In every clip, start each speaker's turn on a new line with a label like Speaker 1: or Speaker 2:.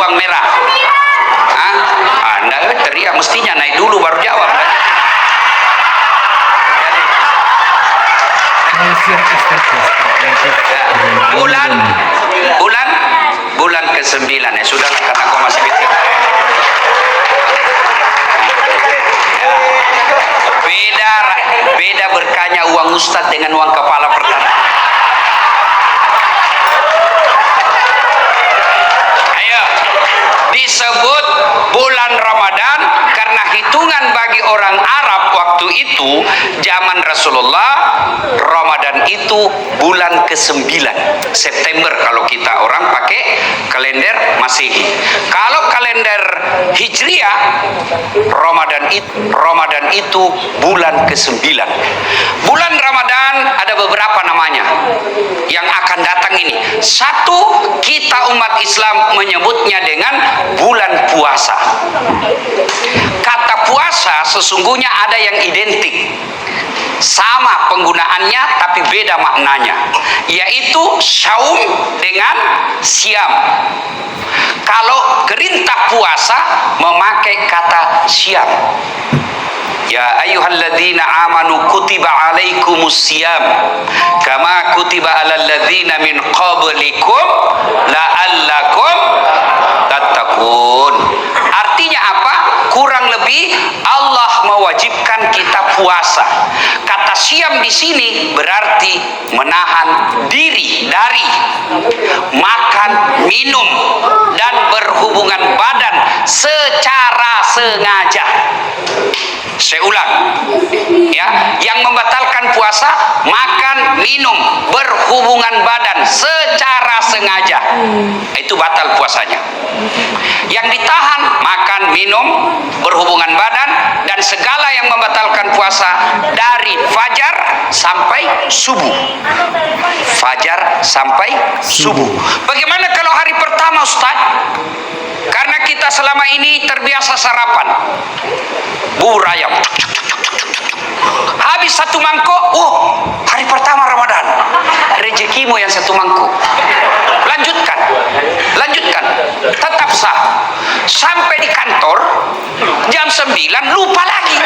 Speaker 1: bawang merah? Anda teriak, mestinya naik dulu baru jawab. Bulan ke-9 ya sudah, karena kau masih kecil. Beda berkahnya uang ustadz dengan uang kepala pertama. Ayo, disebut bulan Ramadan karena hitungan bagi orang Arab waktu itu zaman Rasulullah, Ramadan itu bulan ke-9 September kalau kita orang pakai kalender Masehi. Kalau kalender Hijriah, Ramadan itu bulan ke-9. Bulan Ramadan ada beberapa namanya yang akan datang ini. Satu, kita umat Islam menyebutnya dengan bulan puasa. Kata puasa sesungguhnya ada yang identik, sama penggunaannya tapi beda maknanya, yaitu syaum dengan siam. Kalau gerintah puasa memakai kata siam. Ya ayyuhalladzina amanu kutiba alaikumus siyam kama kutiba alal ladzina min qablikum la'allakum tattaqun. Artinya apa? Kurang lebih Allah mewajibkan kita puasa. Kata siam di sini berarti menahan diri dari makan, minum dan berhubungan badan secara sengaja. Saya ulang ya, yang membatalkan puasa makan, minum, berhubungan badan secara sengaja, itu batal puasanya. Yang ditahan makan, minum, berhubungan badan dan segala yang membatalkan puasa dari fajar sampai subuh. Fajar sampai subuh. Bagaimana kalau hari pertama, Ustaz? Karena kita selama ini terbiasa sarapan bubur ayam, habis satu mangkok. Hari pertama Ramadan, rezekimu yang satu mangkok. Lanjutkan, tetap sah. Sampai di kantor jam 9 lupa lagi.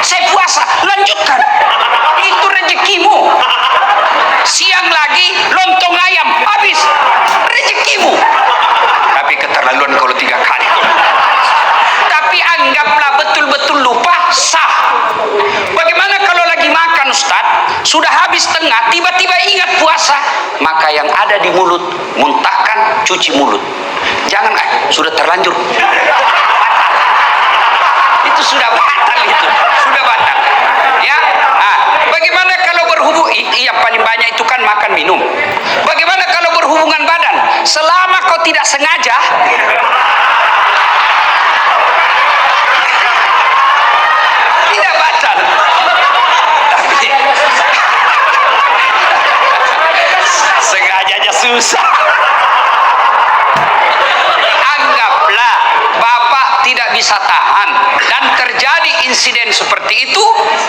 Speaker 1: Saya puasa, lanjutkan. Itu rezekimu. Siang lagi lontong ayam, habis, rezekimu. Tapi keterlaluan kalau 3 kali. Tapi anggaplah betul-betul lupa, sah. Bagaimana kalau lagi makan, Ustaz, sudah habis tengah, tiba-tiba ingat puasa, maka yang ada di mulut muntahkan, cuci mulut. Jangan, sudah terlanjur. Itu sudah batal, sudah batal. Ya, bagaimana kalau berhubung? Yang paling banyak itu kan makan minum. Bagaimana kalau berhubungan badan? Selama kau tidak sengaja, tidak batal. Tapi sengaja aja susah. Anggaplah Bapak tidak bisa tahan dan terjadi insiden seperti itu,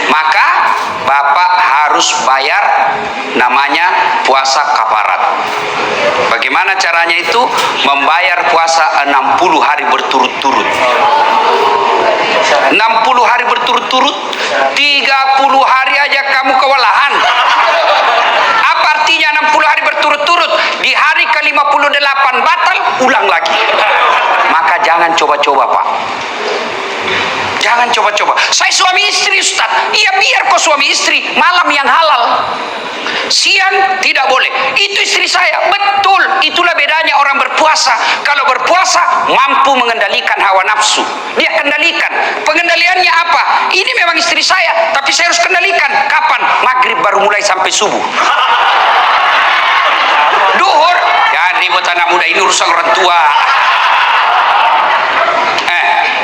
Speaker 1: maka Bapak harus bayar namanya puasa kafarat. Bagaimana caranya itu? Membayar puasa 60 hari berturut-turut. 60 hari berturut-turut, 30 hari aja kamu kewalahan. Apa artinya 60 hari berturut-turut? Di hari ke-58 batal, ulang lagi. Maka jangan coba-coba, Pak. Jangan coba-coba. Saya suami istri, Ustaz. Iya, biar kok suami istri, malam yang halal. Siang tidak boleh. Itu istri saya. Betul. Itulah bedanya orang berpuasa. Kalau berpuasa mampu mengendalikan hawa nafsu. Dia kendalikan. Pengendaliannya apa? Ini memang istri saya, tapi saya harus kendalikan. Kapan? Maghrib baru mulai sampai subuh. Duhur, jangan ribut anak muda, ini urusan orang tua.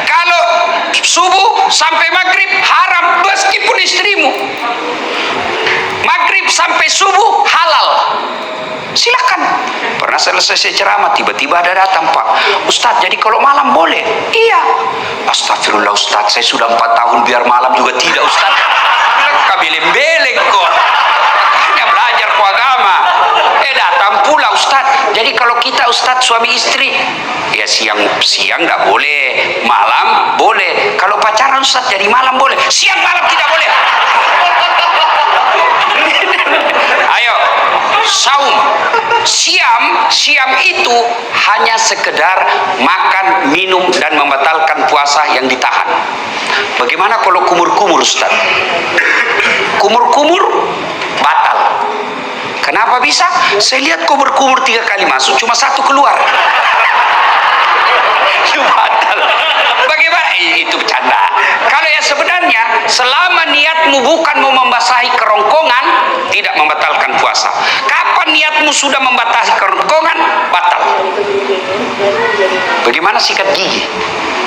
Speaker 1: Kalau subuh sampai maghrib haram, meskipun istrimu. Maghrib sampai subuh halal. Silakan. Pernah selesai saya ceramah, tiba-tiba ada datang, Pak Ustadz, jadi kalau malam boleh? Iya. Astagfirullah Ustadz, saya sudah 4 tahun biar malam juga tidak, Ustadz. Kabeleng-beleng kok. Makanya belajar ku agama. Datang pula Ustadz. Jadi kalau kita Ustadz suami istri, ya siang nggak boleh, malam boleh. Kalau pacaran Ustadz jadi malam boleh, siang malam tidak boleh. Ayo, saum. Siam itu hanya sekedar makan, minum dan membatalkan puasa yang ditahan. Bagaimana kalau kumur-kumur Ustaz? Kumur-kumur batal. Kenapa bisa? Saya lihat kumur-kumur 3 kali masuk, cuma 1 keluar. Batal. Bagaimana? Itu bercanda. Kalau yang sebenarnya, selama niatmu bukan mau membasahi kerongkongan, tidak membatalkan puasa. Kapan niatmu sudah membasahi kerongkongan, batal. Bagaimana sikat gigi?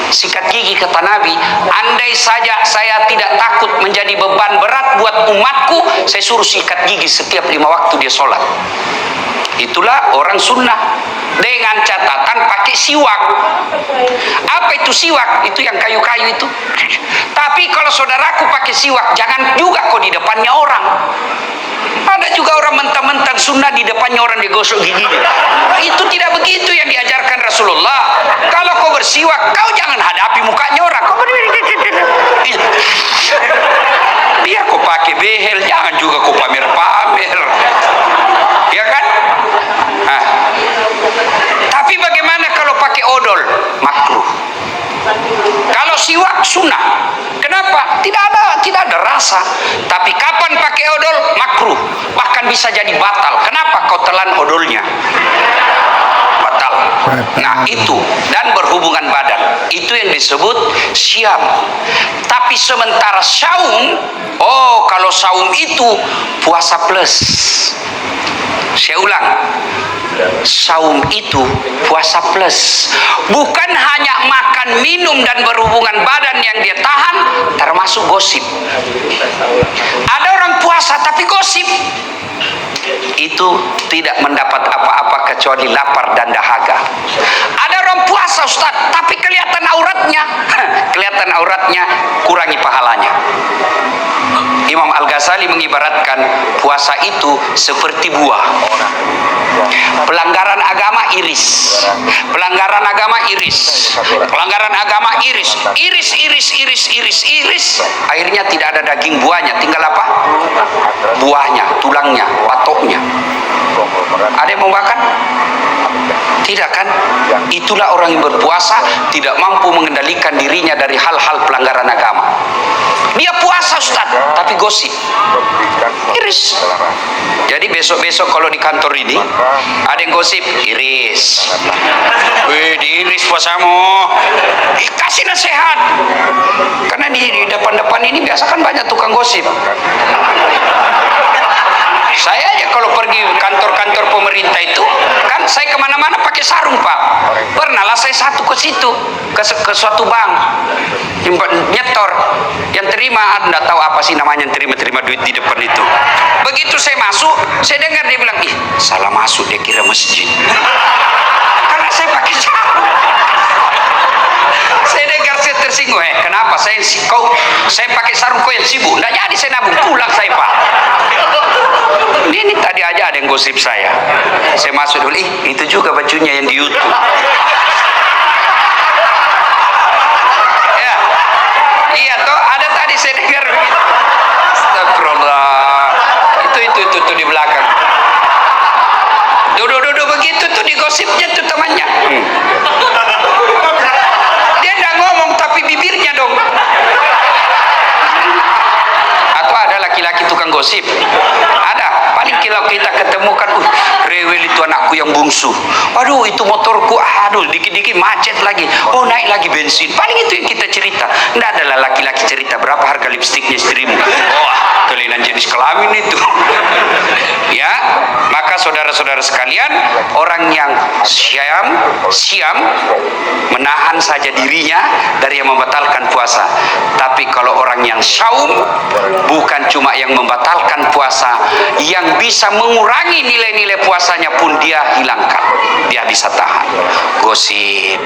Speaker 1: Sikat gigi kata Nabi, andai saja saya tidak takut menjadi beban berat buat umatku, saya suruh sikat gigi setiap 5 waktu dia sholat. Itulah orang sunnah, dengan catatan pakai siwak. Apa itu siwak? Itu yang kayu-kayu itu. Tapi kalau saudaraku pakai siwak, jangan juga kok di depannya orang. Ada juga orang mentang-mentang sunnah di depannya orang digosok giginya. Itu tidak begitu yang diajarkan Rasulullah. Kalau kau bersiwak, kau jangan hadapi mukanya orang. Kau biar kau pakai behel, jangan juga kau pamer-pamer. Ya kan? Nah. Tapi bagaimana kalau pakai odol? Makruh. Kalau siwak sunnah. Kenapa? Tidak ada rasa. Tapi kapan pakai odol? Makruh. Bahkan bisa jadi batal. Kenapa kau telan odolnya? Batal. Nah itu. Dan berhubungan badan. Itu yang disebut syam. Tapi sementara saum, kalau saum itu puasa plus. Saya ulang, saum itu puasa plus. Bukan hanya makan, minum dan berhubungan badan yang dia tahan, termasuk gosip. Ada orang puasa tapi gosip, itu tidak mendapat apa-apa kecuali lapar dan dahaga. Ada orang puasa Ustaz, tapi kelihatan auratnya, kurangi pahalanya. Imam Al-Ghazali mengibaratkan puasa itu seperti buah. Pelanggaran agama iris, pelanggaran agama iris, pelanggaran agama iris, iris, akhirnya tidak ada daging buahnya, tinggal apa? Buahnya, tulangnya, batoknya. Ada yang mau makan? Tidak kan? Itulah orang yang berpuasa tidak mampu mengendalikan dirinya dari hal-hal pelanggaran agama. Dia puasa Ustaz, tapi gosip, iris. Jadi besok-besok kalau di kantor ini ada yang gosip, iris. Wih, diiris puasamu. Kasih nasihat. Karena di depan-depan ini biasa kan banyak tukang gosip. Saya aja kalau pergi kantor-kantor pemerintah itu, kan saya kemana-mana pakai sarung Pak. Pernah lah saya satu ke situ, ke suatu bank, nyetor, yang terima, anda tahu apa sih namanya yang terima duit di depan itu. Begitu saya masuk, saya dengar dia bilang, ih salah masuk, dia kira masjid. Karena saya pakai sarung. Saya dengar, saya tersinggung, kenapa saya pakai sarung, kau yang sibuk? Nggak jadi saya nabung, pulang saya Pak. Ini tadi aja ada yang gosip saya masuk dulu, itu juga bajunya yang di YouTube. Ya, iya toh, ada tadi saya dengar begitu. Astagfirullah, itu di belakang. Duduk begitu tuh di gosipnya tuh temannya. Dia nggak ngomong tapi bibirnya dong. Atau ada laki-laki tukang gosip? Ada. Paling kalau kita ketemukan, rewel itu anakku yang bungsu. Aduh, itu motorku, dikit-dikit macet lagi. Oh, naik lagi bensin. Paling itu yang kita cerita. Nggak ada laki-laki cerita berapa harga lipstiknya istrimu. Kelainan jenis kelamin itu. Ya, maka saudara-saudara sekalian, orang yang siam menahan saja dirinya dari yang membatalkan puasa. Tapi kalau orang yang saum, bukan cuma yang membatalkan puasa, yang bisa mengurangi nilai-nilai puasanya pun dia hilangkan, dia bisa tahan. gosip,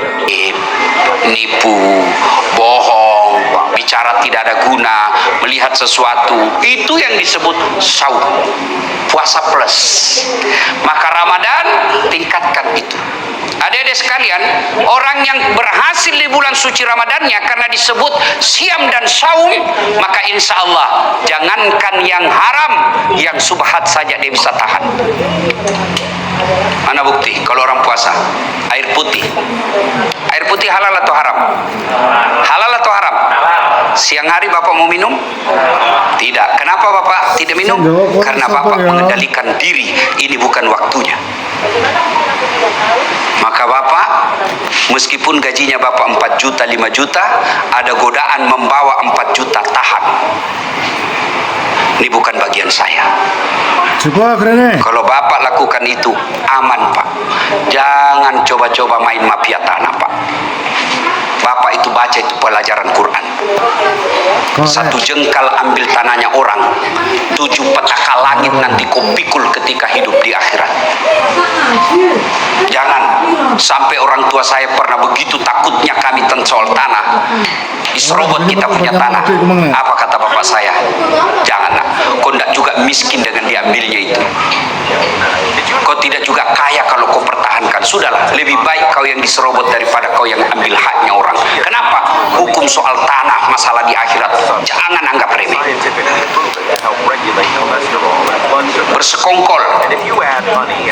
Speaker 1: nipu, bohong, bicara tidak ada guna, melihat sesuatu, itu yang disebut saum, puasa plus. Maka Ramadan tingkatkan itu. Adik-adik sekalian, orang yang berhasil di bulan suci Ramadannya karena disebut siam dan saum, maka insya Allah jangankan yang haram, yang subhat saja dia bisa tahan. Mana bukti kalau orang puasa? Air putih. Air putih halal atau haram? Halal atau haram? Siang hari Bapak mau minum? Tidak. Kenapa Bapak tidak minum? Karena Bapak mengendalikan diri. Ini bukan waktunya. Maka Bapak, meskipun gajinya Bapak 4 juta, 5 juta, ada godaan membawa 4 juta, tahan. Ini bukan bagian saya. Kalau Bapak lakukan itu, aman Pak. Jangan coba-coba main mafia tanah Pak. Bapak itu baca itu pelajaran Quran. 1 jengkal ambil tanahnya orang, 7 petaka langit nanti kau pikul ketika hidup di akhirat. Jangan sampai orang tua saya pernah begitu takutnya kami tentang soal tanah, diserobot kita punya tanah. Apa kata bapak saya? Janganlah, kau tidak juga miskin dengan diambilnya itu. Kau tidak juga kaya kalau kau pertahankan. Sudahlah, lebih baik kau yang diserobot daripada kau yang ambil haknya orang. Kenapa? Hukum soal tanah, masalah di akhirat, jangan anggap remeh. Bersekongkol,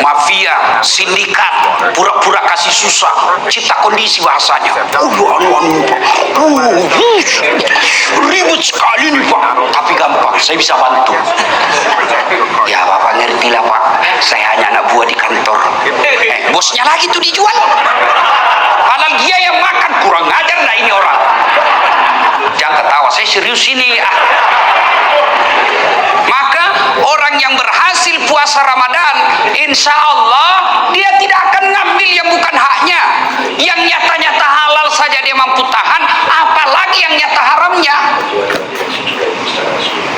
Speaker 1: mafia, sindikat, pura-pura kasih susah, cipta kondisi bahasanya. Ribut sekali nih Pak, tapi gampang, saya bisa bantu. Ya Bapak ngerti lah Pak, saya hanya anak buah di kantor. Bosnya lagi tuh dijual. Padahal dia yang makan, kurang ngajar dah ini orang. Jangan ketawa, saya serius ini. Maka orang yang berhasil puasa Ramadan, insya Allah dia tidak akan ngambil yang bukan haknya. Yang nyata-nyata halal saja dia mampu tahan, apalagi yang nyata haramnya.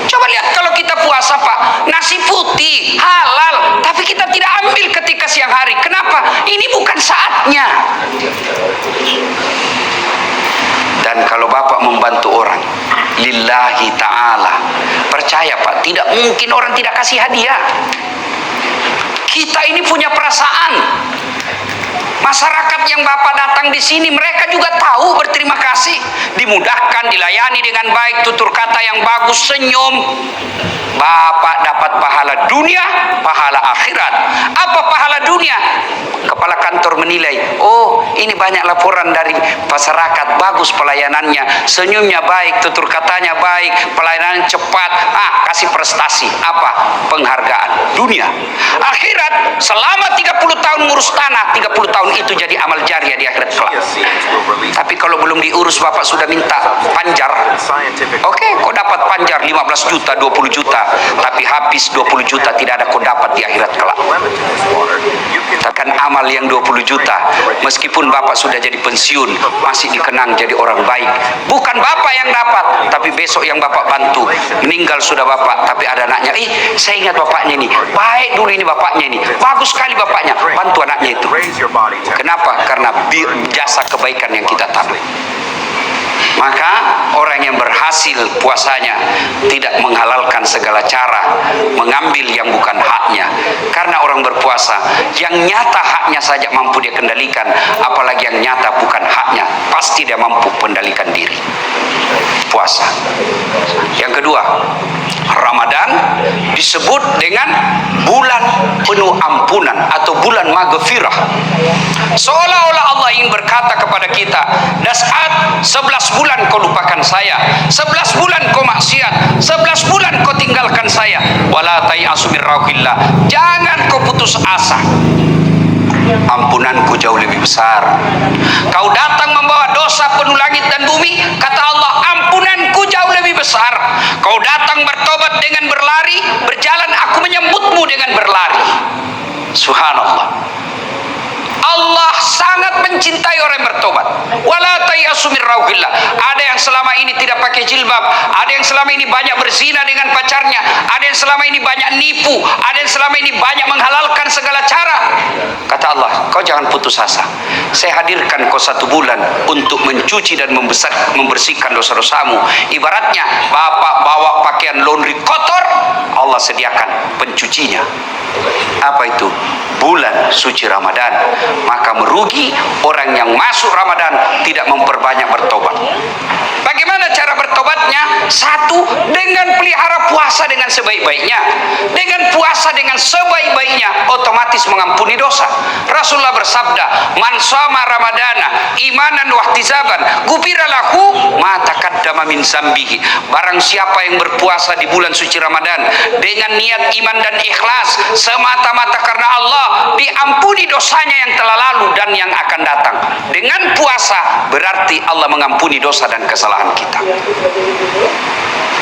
Speaker 1: Coba lihat kalau kita puasa Pak, nasi putih halal, tapi kita tidak ambil ketika siang hari. Kenapa? Ini bukan saatnya. Dan kalau Bapak membantu orang lillahi ta'ala, percaya Pak, tidak mungkin orang tidak kasih hadiah. Kita ini punya perasaan. Masyarakat yang Bapak datang di sini, mereka juga tahu berterima kasih, dimudahkan, dilayani dengan baik, tutur kata yang bagus, senyum. Bapak dapat pahala dunia, pahala akhirat. Apa pahala dunia? Kepala kantor menilai, oh ini banyak laporan dari masyarakat, bagus pelayanannya, senyumnya baik, tutur katanya baik, pelayanan cepat, kasih prestasi. Apa? Penghargaan dunia. Akhirat, selama 30 tahun ngurus tanah, 30 tahun itu jadi amal jariah di akhirat kelak. Tapi kalau belum diurus, Bapak sudah minta panjar. Oke, kau dapat panjar 15 juta, 20 juta, tapi habis 20 juta tidak ada kau dapat di akhirat kelak. Takkan amal yang 20 juta, meskipun Bapak sudah jadi pensiun, masih dikenang jadi orang baik. Bukan Bapak yang dapat, tapi besok yang Bapak bantu. Meninggal sudah Bapak, tapi ada anaknya, saya ingat bapaknya ini, baik dulu ini bapaknya ini, bagus sekali bapaknya, bantu anaknya itu. Kenapa? Karena jasa kebaikan yang kita tanam. Maka orang yang berhasil puasanya tidak menghalalkan segala cara, mengambil yang bukan haknya. Karena orang berpuasa yang nyata haknya saja mampu dia kendalikan, apalagi yang nyata bukan haknya, pasti dia mampu kendalikan diri. Puasa. Yang kedua, Ramadan disebut dengan bulan penuh ampunan atau bulan maghfirah. Seolah-olah Allah ingin berkata kepada kita, Das'at 11 bulan kau lupakan saya, 11 bulan kau maksiat, 11 bulan kau tinggalkan saya, wala tai'asu min rauhillah, jangan kau putus asa, ampunanku jauh lebih besar. Kau datang membawa dosa penuh langit dan bumi, kata Allah, ampunanku jauh lebih besar. Kau datang bertobat dengan berlari, berjalan, aku menyambutmu dengan berlari. Subhanallah. Allah sangat mencintai orang yang bertobat. Wala tayasu min rauhillah. Ada yang selama ini tidak pakai jilbab, ada yang selama ini banyak berzina dengan pacarnya, ada yang selama ini banyak nipu, ada yang selama ini banyak menghalalkan segala cara. Kata Allah, kau jangan putus asa. Saya hadirkan kau 1 bulan untuk mencuci dan membersihkan dosa-dosamu. Ibaratnya bapak bawa pakaian laundry kotor, Allah sediakan pencucinya. Apa itu? Bulan suci Ramadan. Maka merugi orang yang masuk Ramadan tidak memperbanyak bertobat. Bagaimana cara bertobatnya? 1, dengan pelihara puasa dengan sebaik-baiknya. Dengan puasa dengan sebaik-baiknya, otomatis mengampuni dosa. Rasulullah bersabda, man shoma ramadana imanan wa ihtisaban ghufira lahu ma taqaddama min zambihi. Barang siapa yang berpuasa di bulan suci Ramadan dengan niat iman dan ikhlas semata-mata karena Allah, diampuni dosanya yang telah lalu dan yang akan datang. Dengan puasa berarti Allah mengampuni dosa dan kesalahan kita.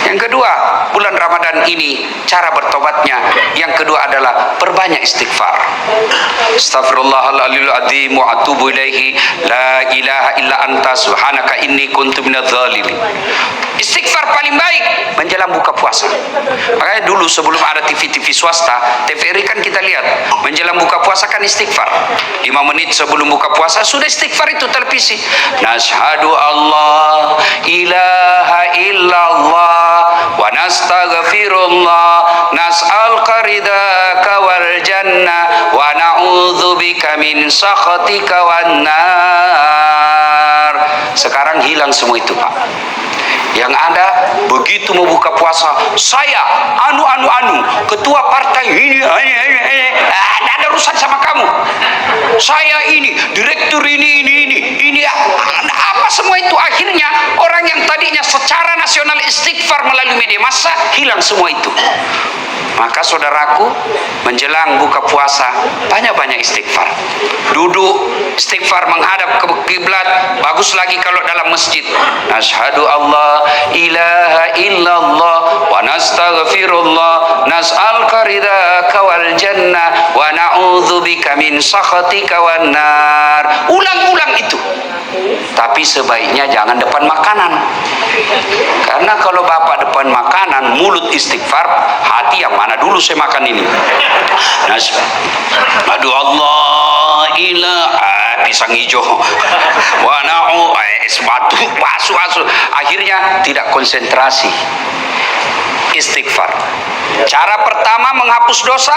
Speaker 1: Yang kedua, bulan Ramadan ini cara bertobatnya, yang kedua adalah perbanyak istighfar. Astaghfirullahaladzim azim wa atubu ilaihi, la ilaha illa anta subhanaka inni kuntu minadz zalimin. Istighfar paling baik menjelang buka puasa. Makanya dulu sebelum ada TV-TV swasta, TVRI kan kita lihat menjelang buka puasa kan istighfar. 5 menit sebelum buka puasa sudah istighfar itu televisi. Nashhadu Allah ilaha illallah wa nastaghfirullah nas'aluka ridaka wal jannah wa na'udzubika min sakhatika wan nar. Sekarang hilang semua itu, Pak. Yang ada begitu mau buka puasa, saya anu ketua partai ini, tidak ada urusan sama kamu. Saya ini direktur ini apa semua itu. Akhirnya orang yang tadinya secara nasional istighfar melalui media massa hilang semua itu. Maka saudaraku, menjelang buka puasa banyak-banyak istighfar. Duduk istighfar menghadap ke kiblat, bagus lagi kalau dalam masjid. Asyhadu Allah ilaha illallah wa nastaghfirullah nas'aluka ridaka wal jannah wa na'udzubika min sakhatika wan nar. Ulang-ulang itu. Tapi sebaiknya jangan depan makanan. Karena kalau bapak depan makanan, mulut istighfar, hati yang mana dulu saya makan ini. Aduh Allah ilah pisang hijau wa na'u batu basu. Akhirnya tidak konsentrasi. Istighfar. Cara pertama menghapus dosa,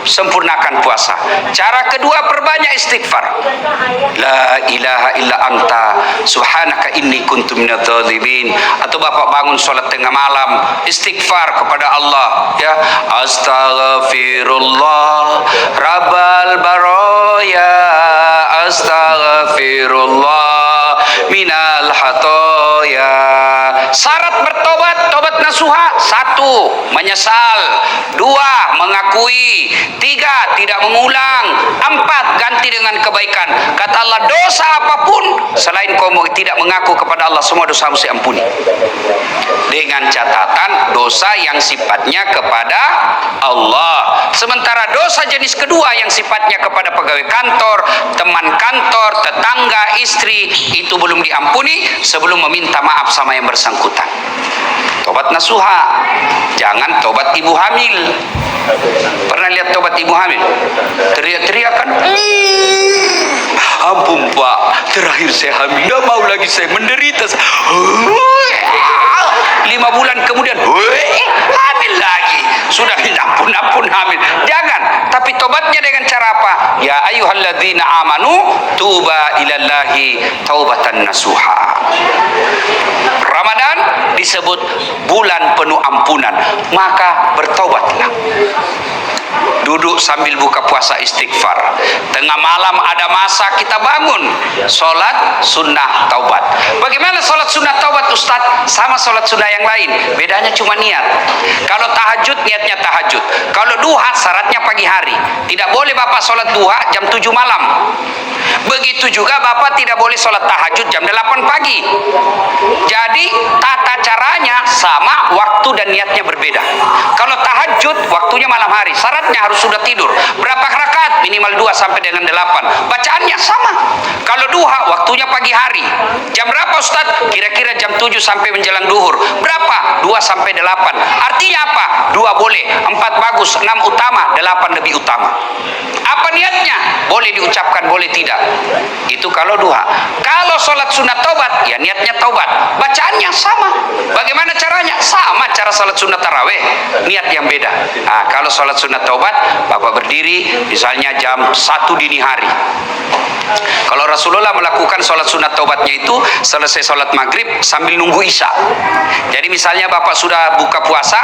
Speaker 1: sempurnakan puasa. Cara kedua perbanyak istighfar. La ilaha illa anta subhanaka inni kuntu minadz zalimin. Atau bapak bangun sholat tengah malam, istighfar kepada Allah, ya. Astaghfirullah rabbal baraya, astaghfirullah minal hatoya. Syarat bertobat, tobat nasuha: 1, menyesal; 2, mengakui; 3, tidak mengulang; 4, ganti dengan kebaikan. Kata Allah, dosa apapun selain kau tidak mengaku kepada Allah, semua dosamu saya ampuni. Dengan catatan dosa yang sifatnya kepada Allah. Sementara dosa jenis kedua yang sifatnya kepada pegawai kantor, teman kantor, tetangga, istri, itu belum diampuni sebelum meminta maaf sama yang bersangkutan. Tobat nasuha. Jangan tobat ibu hamil. Pernah lihat tobat ibu hamil? Teriak-teriak kan? Ampun Pak, terakhir saya hamil, tidak mau lagi saya menderita. 5 bulan kemudian hamil lagi. Sudah ampun hamil. Jangan. Tapi tobatnya dengan cara apa? Ya ayyuhalladzina amanu tuba ilallahi taubatan nasuha. Ramadan disebut bulan penuh ampunan, maka bertobatlah. Duduk sambil buka puasa istighfar. Tengah malam ada masa kita bangun, sholat sunnah taubat. Bagaimana sholat sunnah taubat, Ustaz? Sama sholat sunnah yang lain, bedanya cuma niat. Kalau tahajud, niatnya tahajud. Kalau duha, syaratnya pagi hari. Tidak boleh bapak sholat duha jam 7 malam. Begitu juga bapak tidak boleh sholat tahajud jam 8 pagi. Jadi tata caranya sama, waktu dan niatnya berbeda. Kalau tahajud waktunya malam hari, syaratnya harus sudah tidur. Berapa rakaat? Minimal 2 sampai dengan 8. Bacaannya sama. Kalau duha waktunya pagi hari. Jam berapa Ustaz? Kira-kira jam 7 sampai menjelang duhur. Berapa? 2 sampai 8. Artinya apa? 2 boleh, 4 bagus, 6 utama, 8 lebih utama. Apa niatnya? Boleh diucapkan, boleh tidak. Itu kalau duha. Kalau sholat sunat taubat, ya niatnya taubat. Bacaannya sama. Bagaimana caranya? Sama cara sholat sunat taraweh. Niat yang beda. Nah, kalau sholat sunat taubat, Bapak berdiri misalnya jam 1 dini hari. Kalau Rasulullah melakukan sholat sunat taubatnya itu selesai sholat maghrib sambil nunggu isya. Jadi misalnya Bapak sudah buka puasa,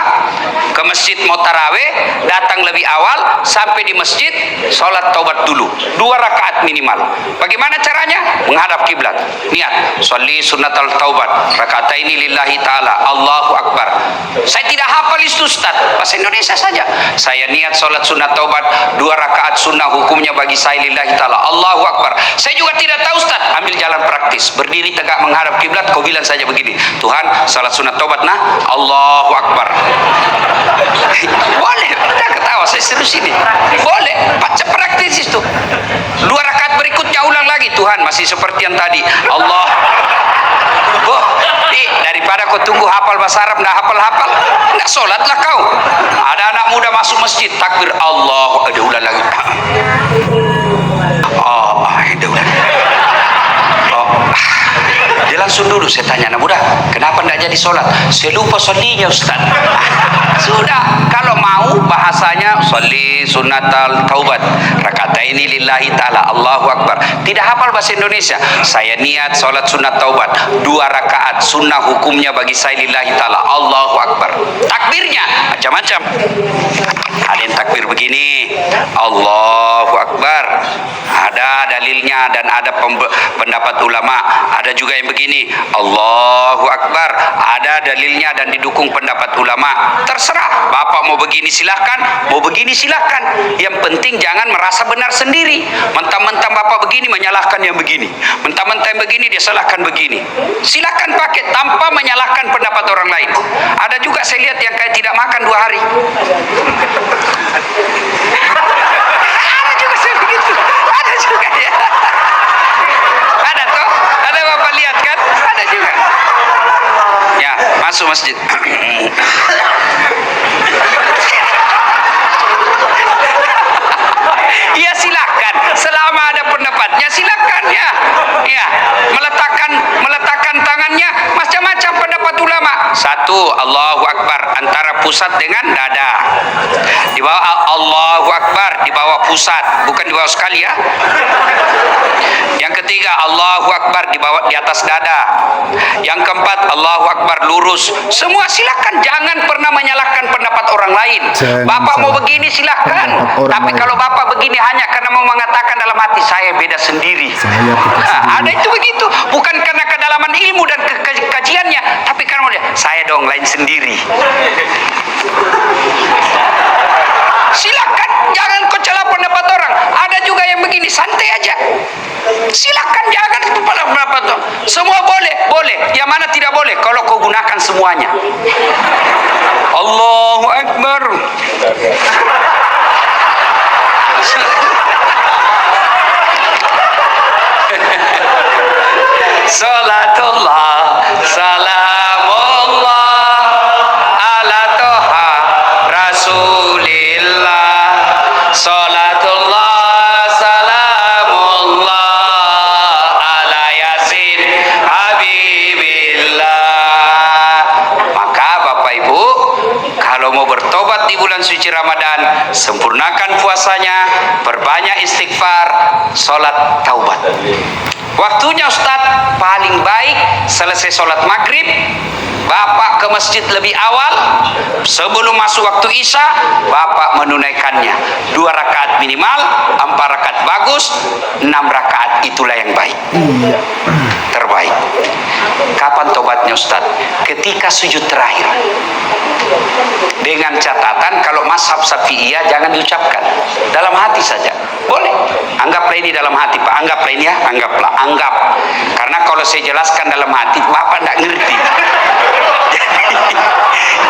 Speaker 1: ke masjid mau taraweh, datang lebih awal, sampai di masjid sholat taubat dulu 2 rakaat minimal. Bagaimana caranya? Menghadap kiblat, niat sholli sunnatal taubat rakaataini lillahi ta'ala, Allahu Akbar. Saya tidak hafal itu Ustaz, bahasa Indonesia saja. Saya niat sholat sunat taubat 2 rakaat sunnah, hukumnya bagi saya lillahi ta'ala, Allahu Akbar. Saya juga tidak tahu Ustaz. Ambil jalan praktis, berdiri tegak menghadap kiblat, kau bilang saja begini, Tuhan salat sunat taubat nah, Allahu Akbar. Boleh, udah ketawa, saya serius ini. Boleh, baca praktis itu. 2 rakaat berikutnya ulang lagi, Tuhan masih seperti yang tadi, Allah. Oh, daripada kau tunggu hafal bahasa Arab, nggak hafal-hafal, nggak sholatlah kau. Ada anak muda masuk masjid, takbir Allah, ada ulang lagi. Dia langsung dulu, saya tanya anak muda, kenapa tidak jadi sholat? Saya lupa sholinya Ustaz. Sudah, kalau mau bahasanya sholli sunnatal taubat rakaataini lillahi ta'ala, Allahu Akbar. Tidak hafal bahasa Indonesia, saya niat sholat sunat taubat 2 rakaat sunnah, hukumnya bagi saya lillahi ta'ala, Allahu Akbar. Takbirnya macam-macam. Ada yang takbir begini, Allahu Akbar, ada dalilnya dan ada pendapat ulama. Ada juga yang begini, Allahu Akbar, ada dalilnya dan didukung pendapat ulama. Terserah, Bapak mau begini silahkan, mau begini silahkan. Yang penting jangan merasa benar sendiri. Mentang-mentang Bapak begini menyalahkan yang begini, mentang-mentang begini dia salahkan begini. Silahkan pakai tanpa menyalahkan pendapat orang lain. Ada juga saya lihat yang kayak tidak makan 2 hari. Ada juga saya begitu, ada juga ya. Ada toh, ada Bapak lihat kan, ada juga. Ya, masuk masjid. Ya silakan, selama ada pendapatnya silakan ya. Ya, meletakkan tangannya macam-macam pendapat ulama. 1, Allahu Akbar antara pusat dengan dada. Di bawah Allahu Akbar di bawah pusat, bukan di bawah sekali ya. Yang ketiga Allahu Akbar di atas dada. Yang keempat Allahu Akbar lurus. Semua silakan, jangan pernah menyalahkan pendapat orang lain. Bapak mau begini silakan, tapi kalau Bapak begini hanya karena mau mengatakan dalam hati saya beda sendiri. Ada itu begitu, bukan karena kedalaman ilmu dan kajiannya, tapi karena saya dong lain sendiri. Silakan, jangan kau celah pendapat orang. Ada juga yang begini, santai aja. Silakan, jangan kepala pendapat orang. Semua boleh, boleh. Yang mana tidak boleh? Kalau kau gunakan semuanya. Allahu Akbar. Salatullah, salamullah ala toha rasulillah. Salatullah, salamullah ala yasin habibillah. Maka Bapak Ibu, kalau mau bertobat di bulan suci Ramadan, sempurnakan puasanya, perbanyak istighfar, sholat taubat. Waktunya Ustaz paling baik selesai sholat maghrib, Bapak ke masjid lebih awal, sebelum masuk waktu isya, Bapak menunaikannya 2 rakaat minimal, 4 rakaat bagus, 6 rakaat itulah yang baik, terbaik. Kapan tobatnya Ustaz? Ketika sujud terakhir. Dengan catatan kalau mazhab Syafi'iyah jangan diucapkan, dalam hati saja. Boleh. Anggaplah ini dalam hati Pak, anggaplah ini ya, anggap. Karena kalau saya jelaskan dalam hati, Bapak tidak ngerti.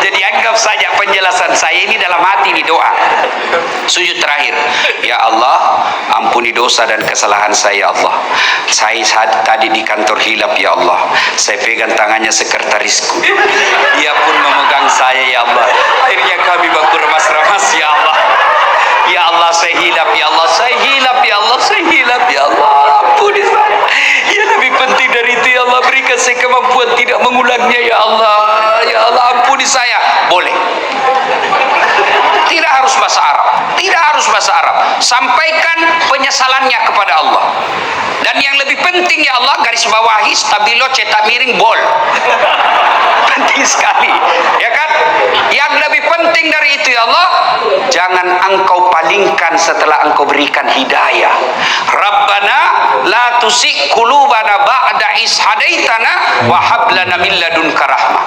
Speaker 1: Jadi anggap saja penjelasan saya ini dalam hati di doa. Sujud terakhir. Ya Allah, ampuni dosa dan kesalahan saya, ya Allah. Saya tadi di kantor hilap, ya Allah. Saya pegang tangannya sekretarisku. Dia pun memegang saya, ya Allah. Akhirnya kami baku remas-remas, ya Allah. Ya Allah, saya hilap, ya Allah. Saya hilap, ya Allah. Saya hilap, ya Allah. Ampuni saya. Ya, lebih penting dari itu, ya Allah. Berikan saya kemampuan tidak mengulangnya, ya Allah. Ya Allah, ampuni saya. Boleh. Tidak harus bahasa Arab. Tidak harus bahasa Arab. Sampaikan penyesalannya kepada Allah. Dan yang lebih penting, ya Allah, garis bawahi, stabilo, cetak miring, bol. Penting sekali, ya kan? Yang lebih penting dari itu, ya Allah, jangan engkau palingkan setelah engkau berikan hidayah. Rabbana la tusik qulubana ba'da is hadaitana wa hab lana min ladunka rahmah.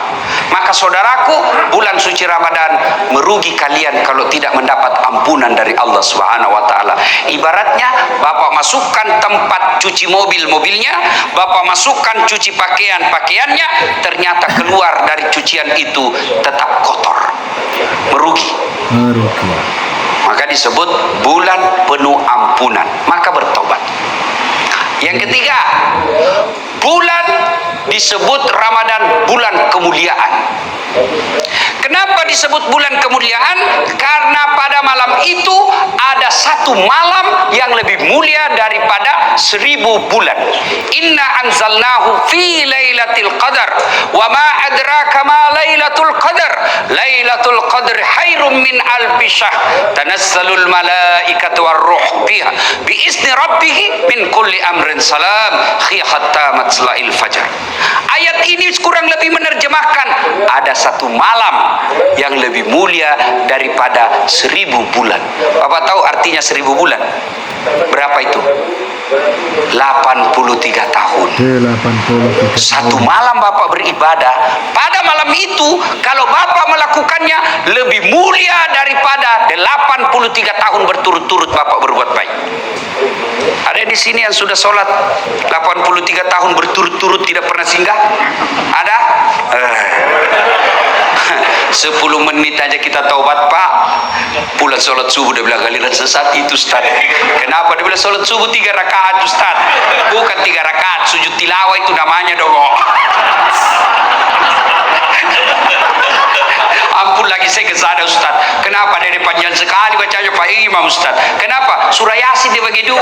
Speaker 1: Maka saudaraku, bulan suci Ramadan merugi kalian kalau tidak mendapat ampunan dari Allah Subhanahu wa taala. Ibaratnya Bapak masukkan tempat cuci mobilnya, Bapak masukkan cuci pakaiannya, ternyata keluar dari cucian itu tetap kotor. Merugi. Maka disebut bulan penuh ampunan. Maka bertobat. Yang ketiga, bulan disebut Ramadan bulan kemuliaan. Kenapa disebut bulan kemuliaan? Karena pada malam itu ada satu malam yang lebih mulia daripada 1000 bulan. Inna anzalnahu fi lailatul qadar wa ma adraka ma lailatul qadar. Lailatul qadr khairum min alfi syahr. Tanazzalul malaikatu war ruh fiha bi izni rabbih min kulli amrin salam hatta matla'il fajar. Ayat ini kurang lebih menerjemahkan ada satu malam yang lebih mulia daripada 1000 bulan. Bapak tahu artinya 1000 bulan? Berapa itu? 83 tahun.
Speaker 2: 83
Speaker 1: Satu malam Bapak beribadah. Pada malam itu kalau Bapak melakukannya lebih mulia daripada 83 tahun berturut-turut Bapak berbuat baik. Ada di sini yang sudah sholat 83 tahun berturut-turut tidak pernah singgah? Ada? 10 menit aja kita taubat, Pak. Pulang sholat subuh dia bilang galiran sesat itu, Ustaz. Kenapa? Dia bilang sholat subuh 3 rakaat, Ustaz. Bukan 3 rakaat, sujud tilawah itu namanya dong. Ampun lagi saya kesana, Ustaz. Kenapa dari panjang sekali bacanya Pak Imam, Ustaz? Kenapa? Surah Yasin dibagi 2.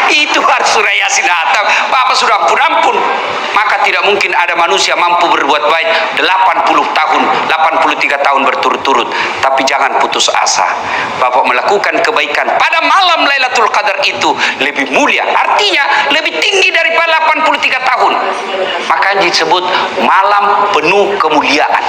Speaker 1: Itu harus surah Yasin datang. Bapak sudah ampun-ampun. Maka tidak mungkin ada manusia mampu berbuat baik 80 tahun, 83 tahun berturut-turut. Tapi jangan putus asa. Bapak melakukan kebaikan pada malam Lailatul Qadar itu lebih mulia. Artinya lebih tinggi daripada 83 tahun. Makanya disebut malam penuh kemuliaan.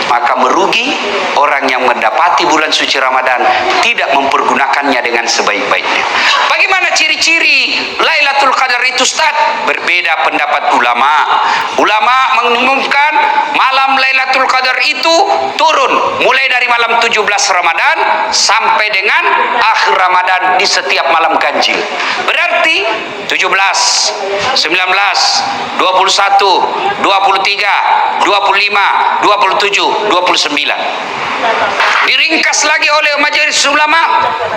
Speaker 1: Maka merugi orang yang mendapati bulan suci Ramadan tidak mempergunakannya dengan sebaik-baiknya. Bagaimana ciri-ciri Lailatul Qadar itu, Ustaz? Berbeda pendapat ulama. Ulama mengumumkan malam Lailatul Qadar itu turun mulai dari malam 17 Ramadan sampai dengan akhir Ramadan di setiap malam ganjil. Berarti 17, 19, 21, 23, 25, 27, 29. Diringkas lagi oleh majelis ulama,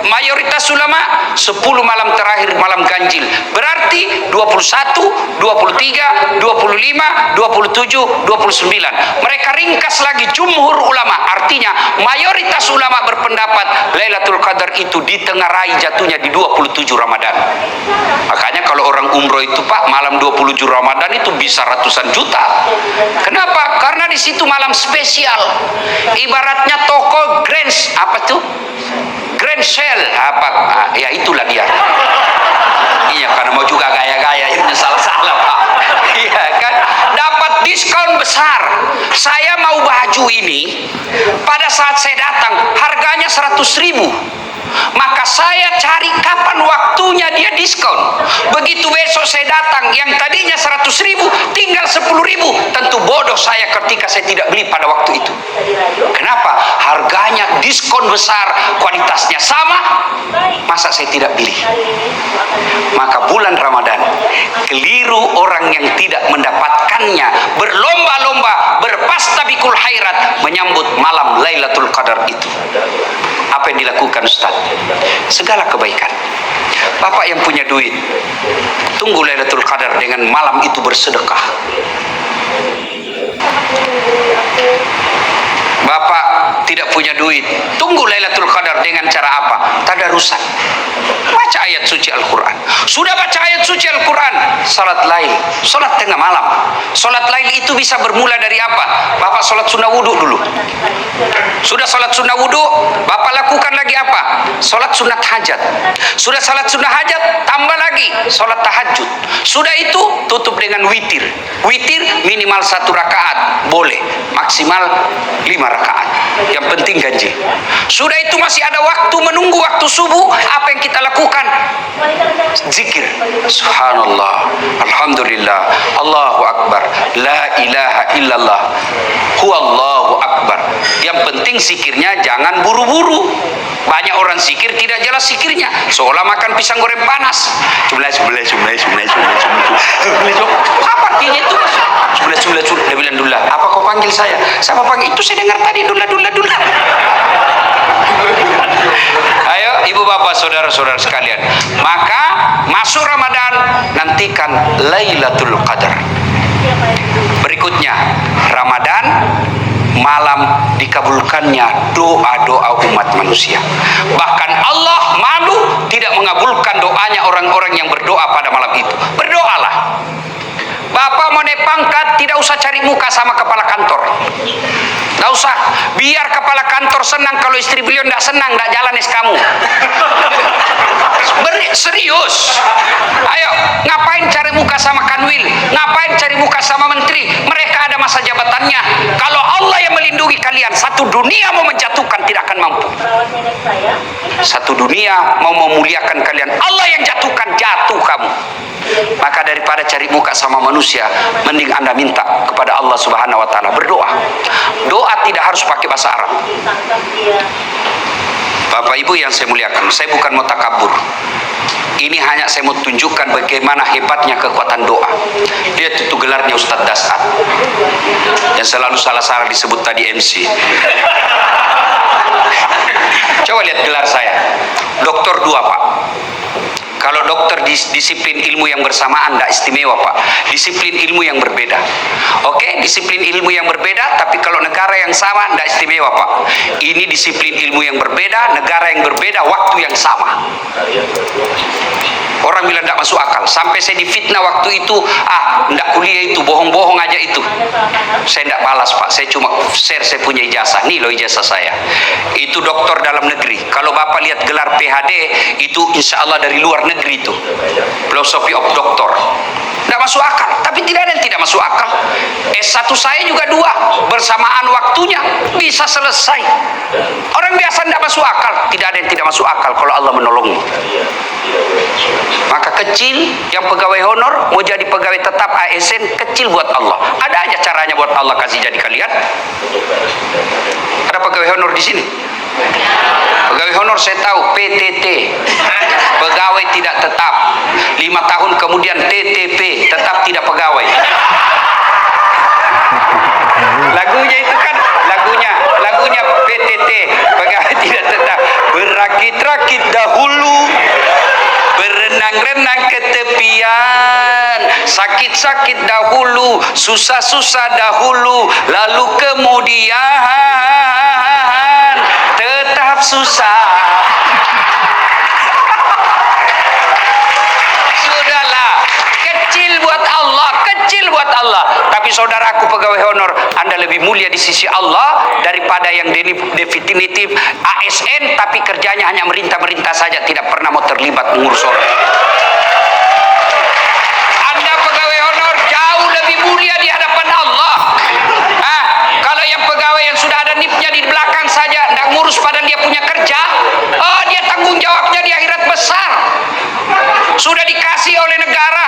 Speaker 1: mayoritas ulama, 10 malam terakhir malam ganjil. Berarti 21, 23, 25, 27, 29. Mereka ringkas lagi jumhur ulama. Artinya mayoritas ulama berpendapat Lailatul Qadar itu ditengarai jatuhnya di 27 Ramadan. Makanya kalau orang umroh itu, Pak, malam 27 Ramadan itu bisa ratusan juta. Kenapa? Karena di situ malam spesial. Ibaratnya toko Grand, apa tuh? Grand Sale, apa? Ya itulah dia. Iya, karena mau juga gaya-gaya ini salah-salah, Pak. Iya kan? Dapat diskon besar. Saya mau baju ini pada saat saya datang harganya 100.000. Maka saya cari kapan waktunya dia diskon. Begitu besok saya datang yang tadinya 100.000 tinggal 10.000, tentu bodoh saya ketika saya tidak beli pada waktu itu. Kenapa? Harganya diskon besar, kualitasnya sama, masa saya tidak beli? Maka bulan Ramadan keliru orang yang tidak mendapatkannya, berlomba-lomba, berpas Fastabiqul khairat, menyambut malam Lailatul Qadar itu. Apa yang dilakukan Ustaz? Segala kebaikan. Bapak yang punya duit, tunggu Lailatul Qadar dengan malam itu bersedekah. Bapak tidak punya duit, tunggu Lailatul Qadar dengan cara apa? Tadarusan. Baca ayat suci Al-Quran. Sudah baca ayat suci Al-Quran, salat lail, salat tengah malam. Salat lail itu bisa bermula dari apa? Bapak salat sunnah wudhu dulu. Sudah salat sunnah wudhu, Bapak lakukan lagi apa? Salat sunat hajat. Sudah salat sunnah hajat, tambah lagi salat tahajud. Sudah itu tutup dengan witir. Witir minimal 1 rakaat, boleh maksimal 5 rakaat. Yang penting ganjil. Sudah itu masih ada waktu menunggu waktu subuh, apa yang kita lakukan? Zikir. Subhanallah, alhamdulillah, Allahu akbar, la ilaha illallah, huwallahu akbar. Yang penting zikirnya jangan buru-buru. Banyak orang zikir tidak jelas zikirnya, seolah makan pisang goreng panas. Apa artinya itu? Dia bilang, Dullah, apa kau panggil saya? Siapa panggil? Itu saya dengar tadi, Dullah. Ayo ibu bapak saudara-saudara sekalian, maka masuk Ramadan, nantikan Lailatul Qadar. Berikutnya Ramadan, malam dikabulkannya doa-doa umat manusia. Bahkan Allah malu tidak mengabulkan doanya orang-orang yang berdoa pada malam itu. Berdoalah. Bapak mau naik pangkat, tidak usah cari muka sama kepala kantor. Tidak usah. Biar kepala kantor senang, kalau istri beliau tidak senang, tidak jalan kamu. Serius. Ayo, ngapain cari muka sama kanwil? Ngapain cari muka sama menteri? Mereka ada masa jabatannya. Kalau Allah yang melindungi kalian, satu dunia mau menjatuhkan tidak akan mampu. Satu dunia mau memuliakan kalian, Allah yang jatuhkan, jatuh kamu. Maka daripada cari muka sama manusia, mending Anda minta kepada Allah Subhanahu wa taala, berdoa. Doa tidak harus pakai bahasa Arab. Bapak Ibu yang saya muliakan, saya bukan mau takabur. Ini hanya saya mau tunjukkan bagaimana hebatnya kekuatan doa. Lihat itu gelarnya Ustadz Dasar, yang selalu salah-salah disebut tadi MC. Coba lihat gelar saya, Doktor 2 Pak. Kalau dokter disiplin ilmu yang bersamaan tidak istimewa Pak, disiplin ilmu yang berbeda. Oke, disiplin ilmu yang berbeda, tapi kalau negara yang sama tidak istimewa Pak. Ini disiplin ilmu yang berbeda, negara yang berbeda, waktu yang sama. Orang bilang tidak masuk akal. Sampai saya difitnah waktu itu, tidak kuliah itu, bohong-bohong aja itu. Saya tidak balas Pak, saya cuma share saya punya ijazah. Nih loh ijazah saya. Itu doktor dalam negeri. Kalau Bapak lihat gelar PhD, itu insya Allah dari luar negeri itu. Philosophy of Doctor. Tidak masuk akal, tapi tidak ada yang tidak masuk akal. S1 saya juga 2, bersamaan waktunya, bisa selesai. Orang biasa tidak masuk akal, tidak ada yang tidak masuk akal kalau Allah menolongmu. Maka kecil yang pegawai honor mau jadi pegawai tetap ASN, kecil buat Allah. Ada aja caranya buat Allah kasih jadi kalian. Ada pegawai honor di sini? Pegawai honor saya tahu, PTT, pegawai tidak tetap. 5 tahun kemudian TTP, tetap tidak pegawai. Lagunya itu kan, lagunya PTT, pegawai tidak tetap. Berakit-rakit dahulu, berenang-renang ke tepian, sakit-sakit dahulu, susah-susah dahulu, lalu kemudian tetap susah. Sudahlah, kecil buat Allah, kecil buat Allah. Tapi saudaraku pegawai honor, Anda lebih mulia di sisi Allah daripada yang definitif ASN tapi kerjanya hanya merintah-merintah saja, tidak pernah mau terlibat mengurus orang. Anda pegawai honor jauh lebih mulia di hadapan Allah. Kalau yang pegawai yang sudah ada NIP-nya di belakang saja, tidak ngurus padahal dia punya kerja, dia tanggung jawabnya di akhirat besar. Sudah dikasih oleh negara,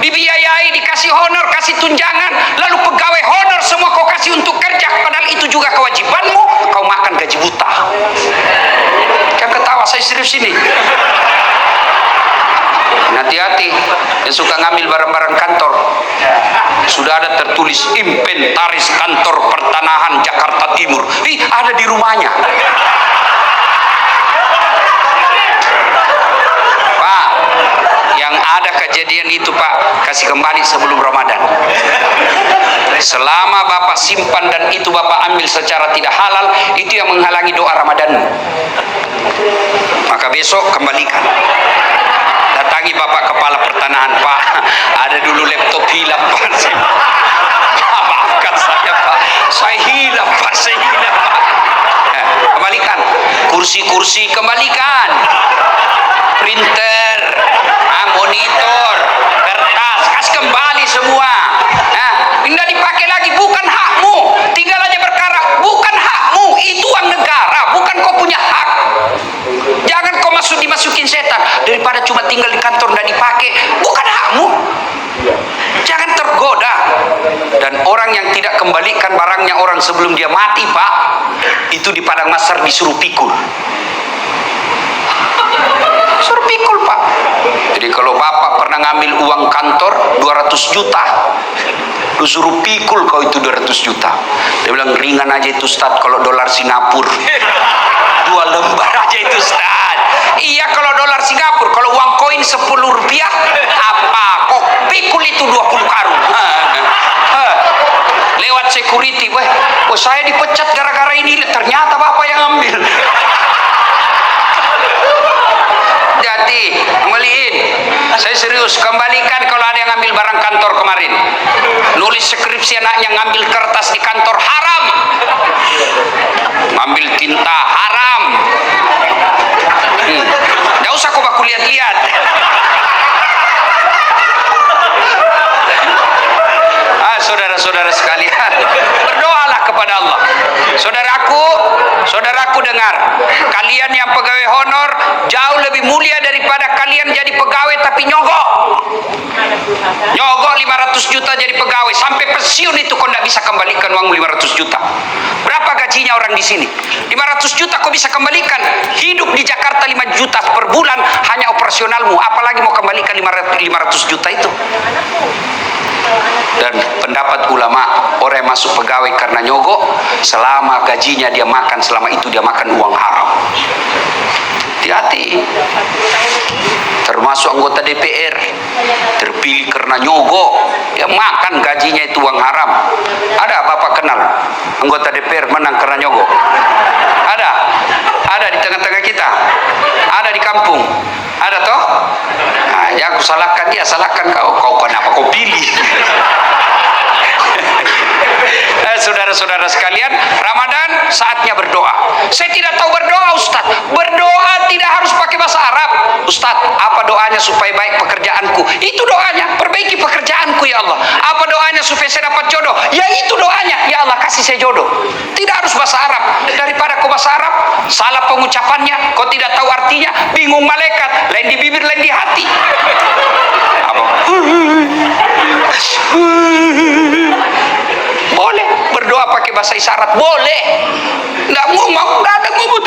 Speaker 1: dibiayai, dikasih honor, kasih tunjangan, lalu pegawai honor semua kau kasih untuk kerja, padahal itu juga kewajibanmu, kau makan gaji buta. Kan ketawa, saya serius ini. Hati-hati yang suka ngambil barang-barang kantor. Sudah ada tertulis inventaris kantor pertanahan Jakarta Timur. Ada di rumahnya. Pak, yang ada kejadian itu Pak, kasih kembali sebelum Ramadan. Selama Bapak simpan dan itu Bapak ambil secara tidak halal, itu yang menghalangi doa Ramadanmu. Maka besok kembalikan. Datangi Bapak Kepala Pertanahan, Pak, ada dulu laptop hilang Pak. Maafkan saya Pak, saya hilang Pak, saya hilang Pak. Kembalikan. Kursi-kursi kembalikan. Printer, monitor, kertas, kasih kembali semua. Tidak dipakai lagi, bukan hakmu. Tinggal aja berkara, bukan hakmu. Itu uang negara, bukan kau punya hak. Jangan kau dimasukin setan. Daripada cuma tinggal di kantor tidak dipakai, bukan hakmu. Jangan tergoda. Dan orang yang tidak kembalikan barangnya orang sebelum dia mati Pak, itu di padang mahsyar disuruh pikul. Suruh pikul Pak. Jadi kalau Bapak pernah ngambil uang kantor 200 juta, lu suruh pikul kau itu 200 juta. Dia bilang ringan aja itu Ustaz, kalau dolar Singapura 2 lembar aja itu Ustaz. Iya kalau dolar Singapura, kalau uang koin 10 rupiah apa? Kok pikul itu 20 karung. Lewat security, saya dipecat gara-gara ini, ternyata Bapak yang ambil. Hati, kembaliin. Saya serius, kembalikan kalau ada yang ngambil barang kantor kemarin. Nulis skripsi anaknya ngambil kertas di kantor haram. Ngambil tinta haram. Nggak usah kok aku lihat-lihat. Saudara-saudara sekalian, berdoalah kepada Allah. Saudaraku dengar, kalian yang pegawai honor jauh lebih mulia daripada kalian jadi pegawai tapi nyogok 500 juta jadi pegawai sampai pensiun itu kau tidak bisa kembalikan uang 500 juta. Berapa gajinya orang di sini? 500 juta kau bisa kembalikan. Hidup di Jakarta 5 juta per bulan hanya operasionalmu, apalagi mau kembalikan 500 juta itu. Dan pendapat ulama, orang yang masuk pegawai karena nyogok, selama gajinya dia makan, selama itu dia makan uang haram. Hati-hati. Termasuk anggota DPR terpilih karena nyogok, yang makan gajinya itu uang haram. Ada Bapak kenal anggota DPR menang karena nyogok? Ada di tengah-tengah kita, ada di kampung, ada toh. Nah, ya aku salahkan dia, salahkan kau kenapa kau pilih? Saudara-saudara sekalian, Ramadan saatnya berdoa. Saya tidak tahu berdoa Ustaz. Berdoa tidak harus pakai bahasa Arab. Ustaz, apa doanya supaya baik pekerjaanku? Itu doanya, perbaiki pekerjaanku ya Allah. Apa doanya supaya saya dapat jodoh? Ya itu doanya, ya Allah kasih saya jodoh. Tidak harus bahasa Arab. Daripada kau bahasa Arab, salah pengucapannya, kau tidak tahu artinya, bingung malaikat, lain di bibir, lain di hati. Boleh berdoa pakai bahasa isyarat, boleh. Nggak ngomong, nggak ada ngomong.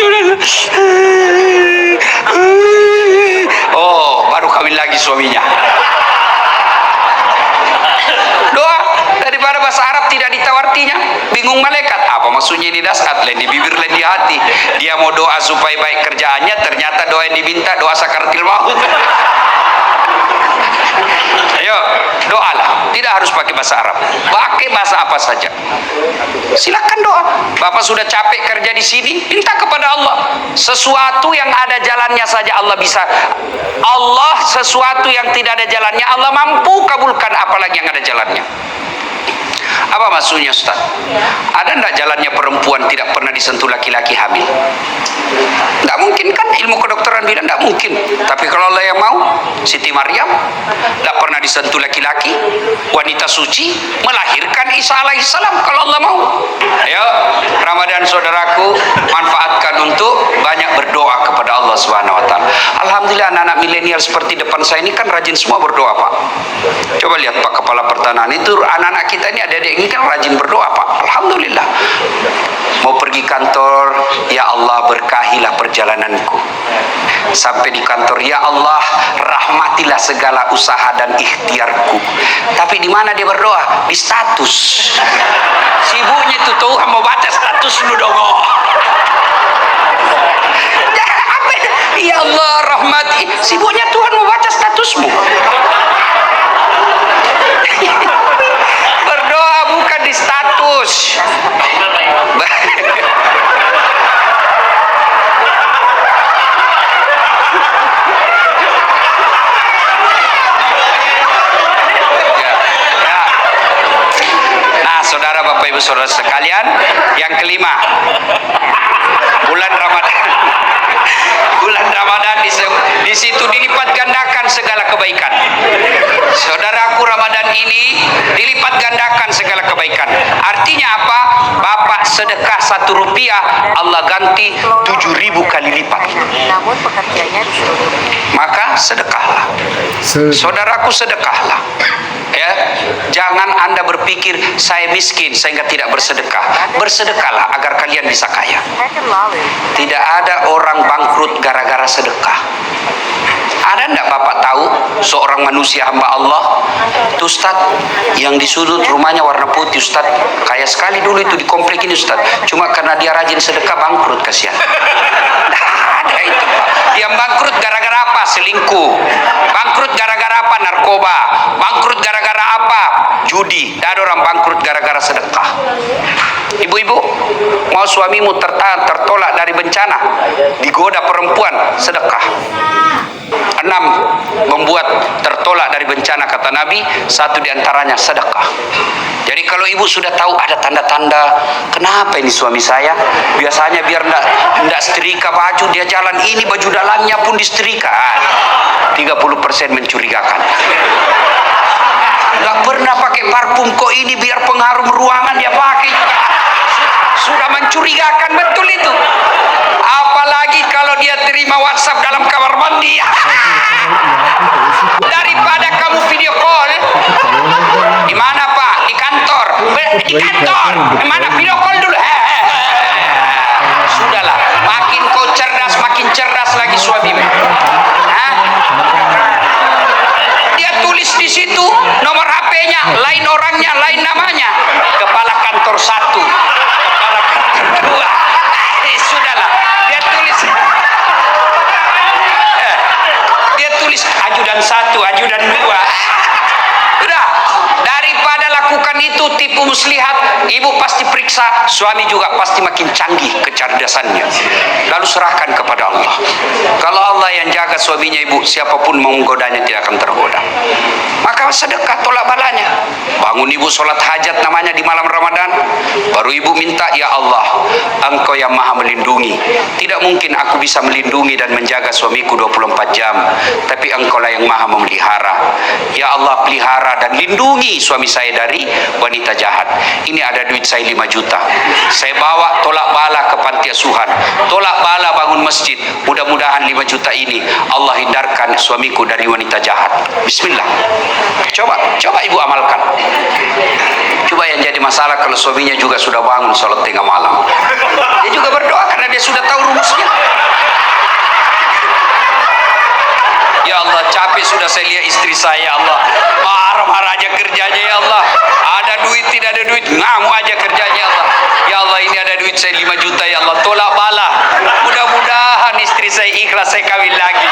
Speaker 1: Oh, baru kawin lagi suaminya. Doa daripada bahasa Arab tidak ditahu artinya, bingung malaikat. Apa maksudnya ini dasar? Lain di bibir, lain di hati. Dia mau doa supaya baik kerjaannya, ternyata doa yang diminta doa sakaratil maut. Ayo, doalah. Tidak harus pakai bahasa Arab. Pakai bahasa apa saja. Silakan doa. Bapak sudah capek kerja di sini, minta kepada Allah. Sesuatu yang ada jalannya saja Allah bisa. Allah sesuatu yang tidak ada jalannya Allah mampu kabulkan, apalagi yang ada jalannya. Apa maksudnya Ustaz? Ada enggak jalannya perempuan tidak pernah disentuh laki-laki hamil? Tidak mungkin kan, ilmu kedokteran bilang tidak mungkin. Tapi kalau Allah yang mau, Siti Maryam tidak pernah pernah disentuh laki-laki. Wanita suci melahirkan Isa alaihissalam kalau Allah mau. Ayo Ramadan saudaraku, manfaatkan untuk banyak berdoa kepada Allah Subhanahu wa taala. Alhamdulillah anak-anak milenial seperti depan saya ini kan rajin semua berdoa, Pak. Coba lihat Pak Kepala Pertanahan itu, anak-anak kita ini adik-adik ini kan rajin berdoa, Pak. Alhamdulillah. Mau pergi kantor, ya Allah berkahilah perjalananku. Sampai di kantor, ya Allah rahmatilah segala usaha dan ikhtiarku. Tapi di mana dia berdoa? Di status. Sibuknya itu tuh mau baca status lu dong. Ya Allah rahmati, sibuknya Tuhan mau baca statusmu. Berdoa bukan di status. Saudara Bapak Ibu Saudara sekalian, yang kelima, bulan Ramadan. Bulan Ramadan di situ dilipat gandakan segala kebaikan. Saudaraku, Ramadan ini dilipat gandakan segala kebaikan. Artinya apa? Bapak sedekah 1 rupiah, Allah ganti 7.000 kali lipat.
Speaker 2: Namun pekerjanya disuruh.
Speaker 1: Maka sedekahlah. Saudaraku, sedekahlah. Ya, jangan Anda berpikir saya miskin sehingga tidak bersedekah. Bersedekahlah agar kalian bisa kaya. Tidak ada orang bangkrut gara-gara sedekah. Ada enggak Bapak tahu seorang manusia hamba Allah itu Ustaz yang di sudut rumahnya warna putih, Ustaz kaya sekali dulu itu di komplek ini Ustaz, cuma karena dia rajin sedekah bangkrut, kasihan. Ada itu Pak. Dia bangkrut gara-gara apa? Selingkuh. Bangkrut gara-gara apa? Narkoba. Bangkrut gara-gara apa? Judi. Tidak ada orang bangkrut gara-gara sedekah. Ibu-ibu, mau suamimu tertolak dari bencana, digoda perempuan, sedekah. 6, membuat tertolak dari bencana kata Nabi, 1 diantaranya sedekah. Jadi kalau ibu sudah tahu ada tanda-tanda, kenapa ini suami saya biasanya biar enggak setrika baju, dia jalan ini baju dalamnya pun disetrika, 30% mencurigakan. Enggak pernah pakai parfum, kok ini biar pengharum ruangan dia pakai juga. Sudah mencurigakan betul itu. Apalagi kalau dia terima WhatsApp dalam kamar mandi. Daripada kamu video call. Di mana Pak? Di kantor. Di kantor. Di mana video call dulu? Sudahlah. Makin kau cerdas, makin cerdas lagi suamimu. Dia tulis di situ nomor HP-nya, lain orangnya, lain namanya. Kepala kantor 1. Kepala kantor 2. Sudahlah. Dia tulis ajudan 1, ajudan 2. Udah, daripada lakukan itu tipu muslihat, ibu pasti periksa, suami juga pasti makin canggih kecerdasannya. Lalu serahkan kepada Allah. Kalau Allah yang jaga suaminya ibu, siapapun mau menggodanya tidak akan tergoda. Maka sedekah tolak balanya. Bangun ibu sholat hajat namanya di malam Ramadan, baru ibu minta, ya Allah, Engkau yang maha melindungi. Tidak mungkin aku bisa melindungi dan menjaga suamiku 24 jam, tapi Engkau lah yang maha memelihara. Ya Allah, pelihara dan lindungi suami saya dari wanita jahat. Ini ada duit saya 5 juta, saya bawa tolak bala ke panti asuhan, tolak bala bangun masjid. Mudah-mudahan 5 juta ini Allah hindarkan suamiku dari wanita jahat. Bismillah. Coba ibu amalkan. Coba yang jadi masalah kalau suaminya juga sudah bangun sholat tengah malam, dia juga berdoa karena dia sudah tahu rumusnya. Ya Allah, capek sudah saya lihat istri saya, Allah. Marah-marah aja kerjanya, ya Allah. Ada duit, tidak ada duit, ngamuk aja kerjanya, ya Allah. Ya Allah, ini ada duit saya 5 juta, ya Allah. Tolak bala. Mudah-mudahan istri saya ikhlas, saya kawin lagi.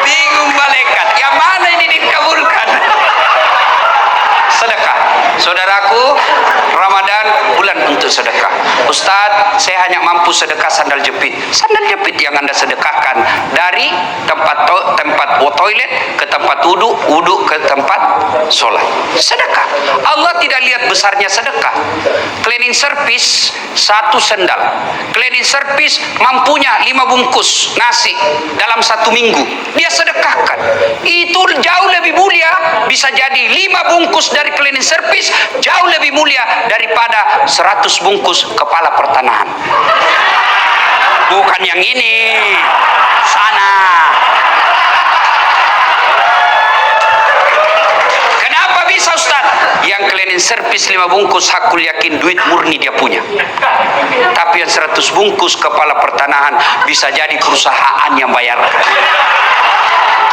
Speaker 1: Bingung malaikat, yang mana ini dikabulkan? Sedekah. Saudaraku, Ramadan bulan untuk sedekah. Ustadz, saya hanya mampu sedekah sandal jepit. Sandal jepit yang Anda sedekahkan dari tempat toilet ke tempat wudu ke tempat sholat. Sedekah. Allah tidak lihat besarnya sedekah. Cleaning service 1 sandal. Cleaning service mampunya 5 bungkus nasi dalam 1 minggu. Dia sedekahkan. bisa jadi 5 bungkus dari cleaning service jauh lebih mulia daripada 100 bungkus kepala pertanahan. Bukan yang ini, sana. Kenapa bisa Ustaz? Yang cleaning service 5 bungkus hakul yakin duit murni dia punya. Tapi yang 100 bungkus kepala pertanahan bisa jadi perusahaan yang bayar.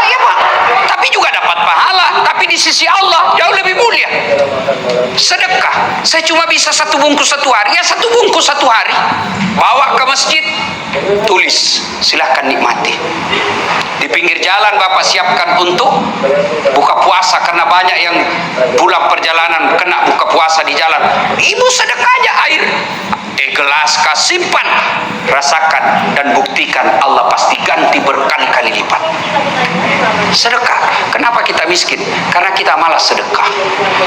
Speaker 1: Iya Pak, tapi juga dapat pahala, tapi di sisi Allah jauh lebih mulia. Sedekah, saya cuma bisa 1 bungkus 1 hari, ya 1 bungkus 1 hari. Bawa ke masjid, tulis, silahkan nikmati. Di pinggir jalan Bapak siapkan untuk buka puasa, karena banyak yang pulang perjalanan kena buka puasa di jalan. Ibu sedekah aja air, gelas simpan, rasakan dan buktikan Allah pasti ganti berkali-kali lipat. Sedekah. Kenapa kita miskin? Karena kita malas sedekah.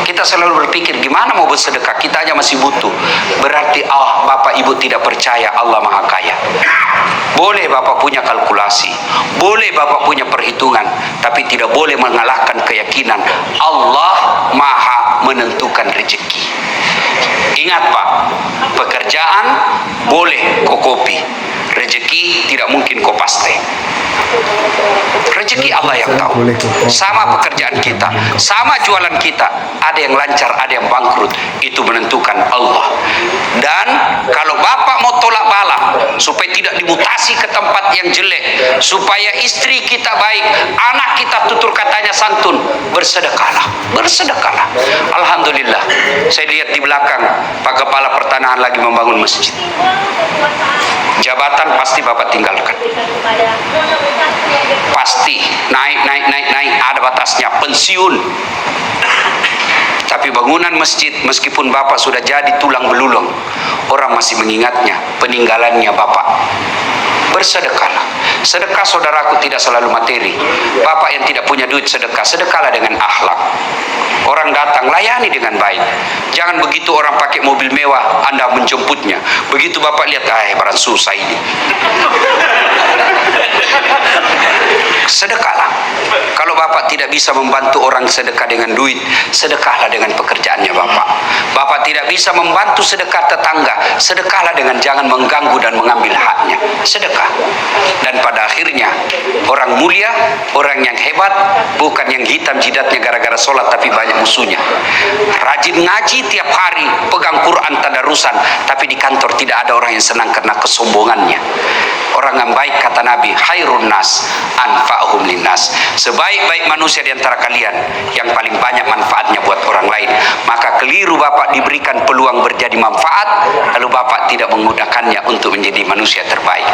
Speaker 1: Kita selalu berpikir gimana mau bersedekah, kita aja masih butuh. Berarti Bapak Ibu tidak percaya Allah Maha Kaya. Boleh Bapak punya kalkulasi, boleh Bapak punya perhitungan, tapi tidak boleh mengalahkan keyakinan Allah Maha menentukan rezeki. Ingat Pak, pekerjaan boleh kau kopi, rezeki tidak mungkin kau paste. Rezeki Allah yang tahu. Sama pekerjaan kita, sama jualan kita, ada yang lancar, ada yang bangkrut, itu menentukan Allah. Dan kalau Bapak mau tolak bala supaya tidak dimutasi ke tempat yang jelek, supaya istri kita baik, anak kita tutur katanya santun, bersedekahlah, bersedekahlah. Alhamdulillah, saya lihat di belakang Pak Kepala Pertanahan lagi membangun masjid. Jabatan pasti Bapak tinggalkan, pasti naik, ada batasnya, pensiun. Tapi bangunan masjid, meskipun Bapak sudah jadi tulang belulang, orang masih mengingatnya peninggalannya Bapak. Bersedekahlah. Sedekah saudaraku tidak selalu materi. Bapak yang tidak punya duit sedekah, sedekahlah dengan akhlak. Orang datang, layani dengan baik. Jangan begitu orang pakai mobil mewah, Anda menjemputnya. Begitu Bapak lihat, barang susah ini. Sedekahlah. Kalau Bapak tidak bisa membantu orang sedekah dengan duit, sedekahlah dengan pekerjaannya Bapak. Bapak tidak bisa membantu sedekah tetangga, sedekahlah dengan jangan mengganggu dan mengambil haknya. Sedekah. Dan pada akhirnya orang mulia, orang yang hebat, bukan yang hitam jidatnya gara-gara sholat tapi banyak musuhnya. Rajin ngaji tiap hari, pegang Quran tadarusan, tapi di kantor tidak ada orang yang senang karena kesombongannya. Orang yang baik kata Nabi, khairun nas anfa'uhum linnas. Sebaik-baik manusia di antara kalian yang paling banyak manfaatnya buat orang lain. Maka keliru Bapak diberikan peluang berjadi manfaat, lalu Bapak tidak menggunakannya untuk menjadi manusia terbaik.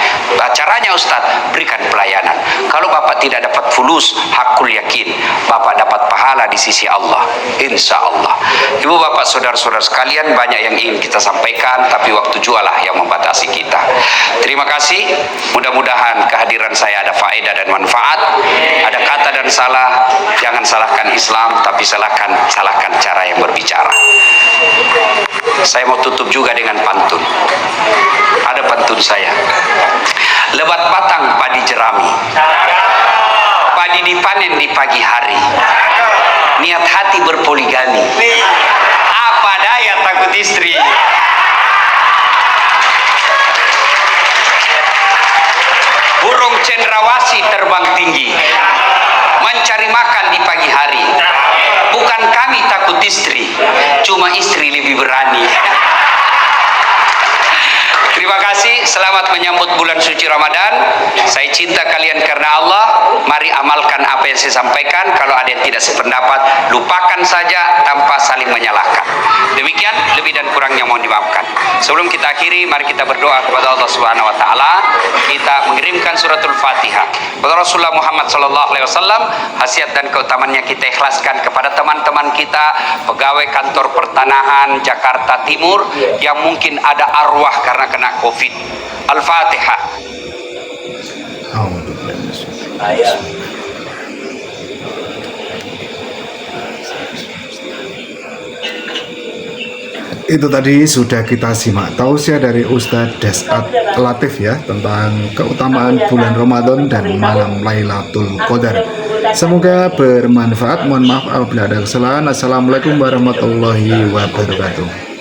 Speaker 1: Caranya Ustaz, berikan pelayanan. Kalau Bapak tidak dapat fulus, hakul yakin Bapak dapat pahala di sisi Allah, insya Allah. Ibu bapak saudara-saudara sekalian, banyak yang ingin kita sampaikan, tapi waktu jualah yang membatasi kita. Terima kasih. Mudah-mudahan kehadiran saya ada faedah dan manfaat. Ada kata dan salah, jangan salahkan Islam, tapi salahkan cara yang berbicara. Saya mau tutup juga dengan pantun. Ada pantun saya. Lebat batang padi jerami, padi dipanen di pagi hari, niat hati berpoligami, apa daya takut istri. Burung cendrawasih terbang tinggi, mencari makan di pagi hari. Bukan kami takut istri, cuma istri lebih berani. Terima kasih, selamat menyambut bulan suci Ramadan. Saya cinta kalian karena Allah. Mari amalkan apa yang saya sampaikan. Kalau ada yang tidak sependapat, lupakan saja tanpa saling menyalahkan. Demikian, lebih dan kurangnya mohon dimaafkan. Sebelum kita akhiri, mari kita berdoa kepada Allah Subhanahu wa taala. Kita mengirimkan suratul Fatihah kepada Rasulullah Muhammad sallallahu alaihi wasallam. Khasiat dan keutamannya kita ikhlaskan kepada teman-teman kita pegawai kantor pertanahan Jakarta Timur yang mungkin ada arwah karena kena Covid. Al-Fatihah.
Speaker 3: Itu tadi sudah kita simak tausiah dari Ustadz Desat Latif ya tentang keutamaan bulan Ramadan dan malam Lailatul Qadar. Semoga bermanfaat. Mohon maaf apabila ada kesalahan. Assalamualaikum warahmatullahi wabarakatuh.